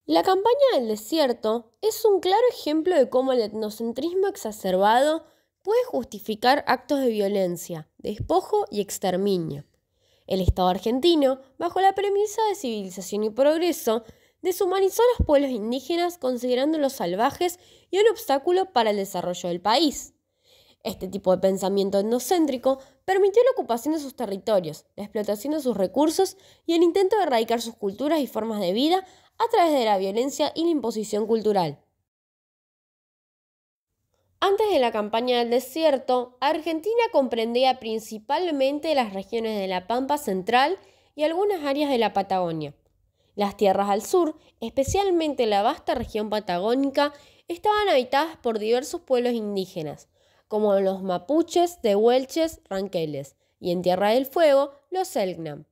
La campaña del desierto es un claro ejemplo de cómo el etnocentrismo exacerbado puede justificar actos de violencia, despojo y exterminio. El Estado argentino, bajo la premisa de civilización y progreso, deshumanizó a los pueblos indígenas considerándolos salvajes y un obstáculo para el desarrollo del país. Este tipo de pensamiento etnocéntrico permitió la ocupación de sus territorios, la explotación de sus recursos y el intento de erradicar sus culturas y formas de vida a través de la violencia y la imposición cultural. Antes de la campaña del desierto, Argentina comprendía principalmente las regiones de la Pampa Central y algunas áreas de la Patagonia. Las tierras al sur, especialmente la vasta región patagónica, estaban habitadas por diversos pueblos indígenas, como los mapuches, tehuelches, ranqueles, y en Tierra del Fuego, los selknam.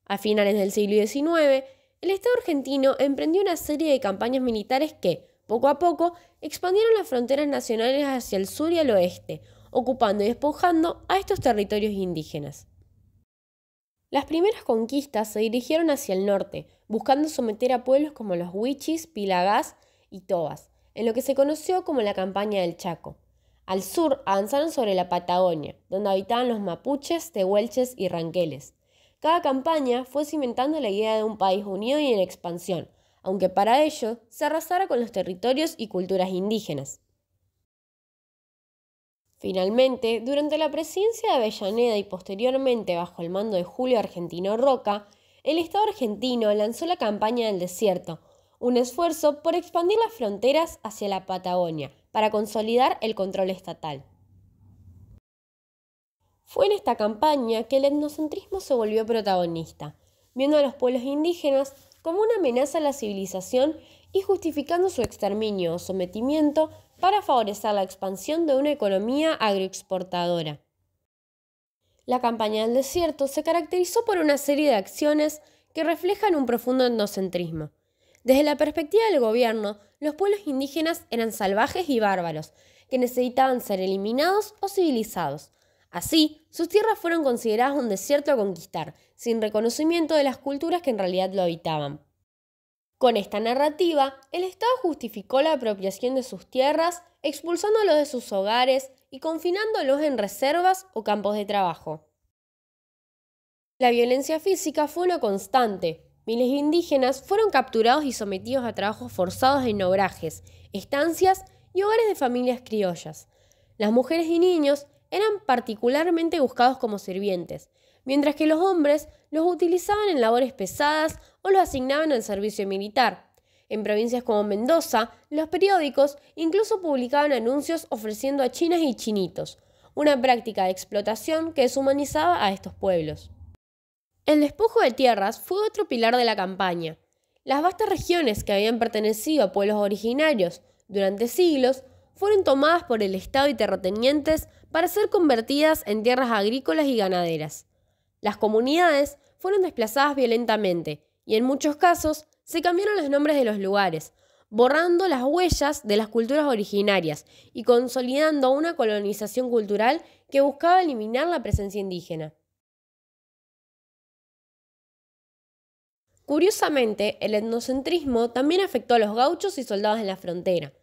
A finales del siglo XIX, el Estado argentino emprendió una serie de campañas militares que, poco a poco, expandieron las fronteras nacionales hacia el sur y al oeste, ocupando y despojando a estos territorios indígenas. Las primeras conquistas se dirigieron hacia el norte, buscando someter a pueblos como los huichis, pilagás y tobas, en lo que se conoció como la Campaña del Chaco. Al sur avanzaron sobre la Patagonia, donde habitaban los mapuches, tehuelches y ranqueles. Cada campaña fue cimentando la idea de un país unido y en expansión, aunque para ello se arrasara con los territorios y culturas indígenas. Finalmente, durante la presidencia de Avellaneda y posteriormente bajo el mando de Julio Argentino Roca, el Estado argentino lanzó la campaña del desierto, un esfuerzo por expandir las fronteras hacia la Patagonia para consolidar el control estatal. Fue en esta campaña que el etnocentrismo se volvió protagonista, viendo a los pueblos indígenas como una amenaza a la civilización y justificando su exterminio o sometimiento para favorecer la expansión de una economía agroexportadora. La campaña del desierto se caracterizó por una serie de acciones que reflejan un profundo etnocentrismo. Desde la perspectiva del gobierno, los pueblos indígenas eran salvajes y bárbaros, que necesitaban ser eliminados o civilizados. Así, sus tierras fueron consideradas un desierto a conquistar, sin reconocimiento de las culturas que en realidad lo habitaban. Con esta narrativa, el Estado justificó la apropiación de sus tierras, expulsándolos de sus hogares y confinándolos en reservas o campos de trabajo. La violencia física fue una constante. Miles de indígenas fueron capturados y sometidos a trabajos forzados en obrajes, estancias y hogares de familias criollas. Las mujeres y niños eran particularmente buscados como sirvientes, mientras que los hombres los utilizaban en labores pesadas o los asignaban al servicio militar. En provincias como Mendoza, los periódicos incluso publicaban anuncios ofreciendo a chinas y chinitos, una práctica de explotación que deshumanizaba a estos pueblos. El despojo de tierras fue otro pilar de la campaña. Las vastas regiones que habían pertenecido a pueblos originarios durante siglos fueron tomadas por el Estado y terratenientes para ser convertidas en tierras agrícolas y ganaderas. Las comunidades fueron desplazadas violentamente y en muchos casos se cambiaron los nombres de los lugares, borrando las huellas de las culturas originarias y consolidando una colonización cultural que buscaba eliminar la presencia indígena. Curiosamente, el etnocentrismo también afectó a los gauchos y soldados en la frontera.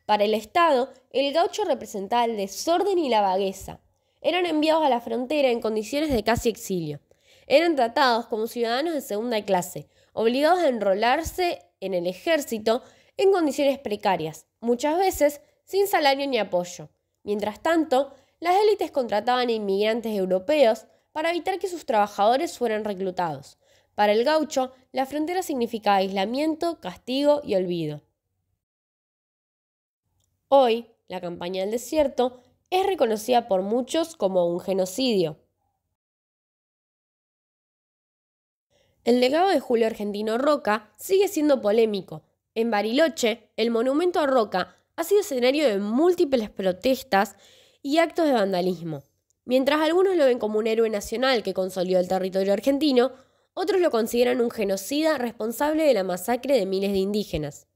Para el Estado, el gaucho representaba el desorden y la vagueza. Eran enviados a la frontera en condiciones de casi exilio. Eran tratados como ciudadanos de segunda clase, obligados a enrolarse en el ejército en condiciones precarias, muchas veces sin salario ni apoyo. Mientras tanto, las élites contrataban a inmigrantes europeos para evitar que sus trabajadores fueran reclutados. Para el gaucho, la frontera significaba aislamiento, castigo y olvido. Hoy, la campaña del desierto es reconocida por muchos como un genocidio. El legado de Julio Argentino Roca sigue siendo polémico. En Bariloche, el monumento a Roca ha sido escenario de múltiples protestas y actos de vandalismo. Mientras algunos lo ven como un héroe nacional que consolidó el territorio argentino, otros lo consideran un genocida responsable de la masacre de miles de indígenas.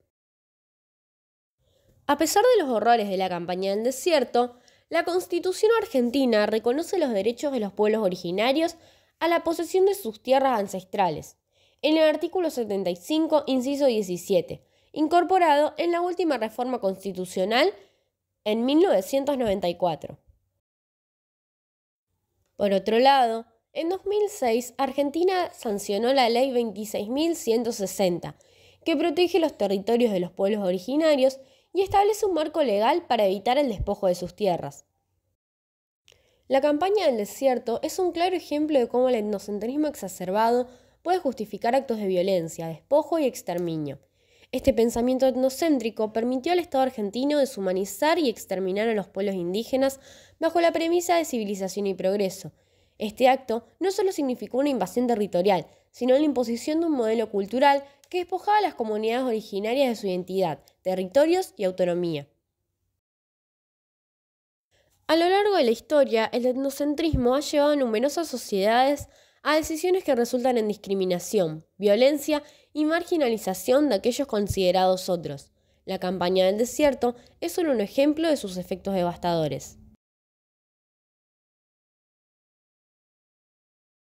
A pesar de los horrores de la campaña del desierto, la Constitución argentina reconoce los derechos de los pueblos originarios a la posesión de sus tierras ancestrales. En el artículo 75, inciso 17, incorporado en la última reforma constitucional en 1994. Por otro lado, en 2006 Argentina sancionó la Ley 26.160, que protege los territorios de los pueblos originarios y establece un marco legal para evitar el despojo de sus tierras. La campaña del desierto es un claro ejemplo de cómo el etnocentrismo exacerbado puede justificar actos de violencia, despojo y exterminio. Este pensamiento etnocéntrico permitió al Estado argentino deshumanizar y exterminar a los pueblos indígenas bajo la premisa de civilización y progreso. Este acto no solo significó una invasión territorial, sino la imposición de un modelo cultural que despojaba a las comunidades originarias de su identidad, territorios y autonomía. A lo largo de la historia, el etnocentrismo ha llevado a numerosas sociedades a decisiones que resultan en discriminación, violencia y marginalización de aquellos considerados otros. La campaña del desierto es solo un ejemplo de sus efectos devastadores.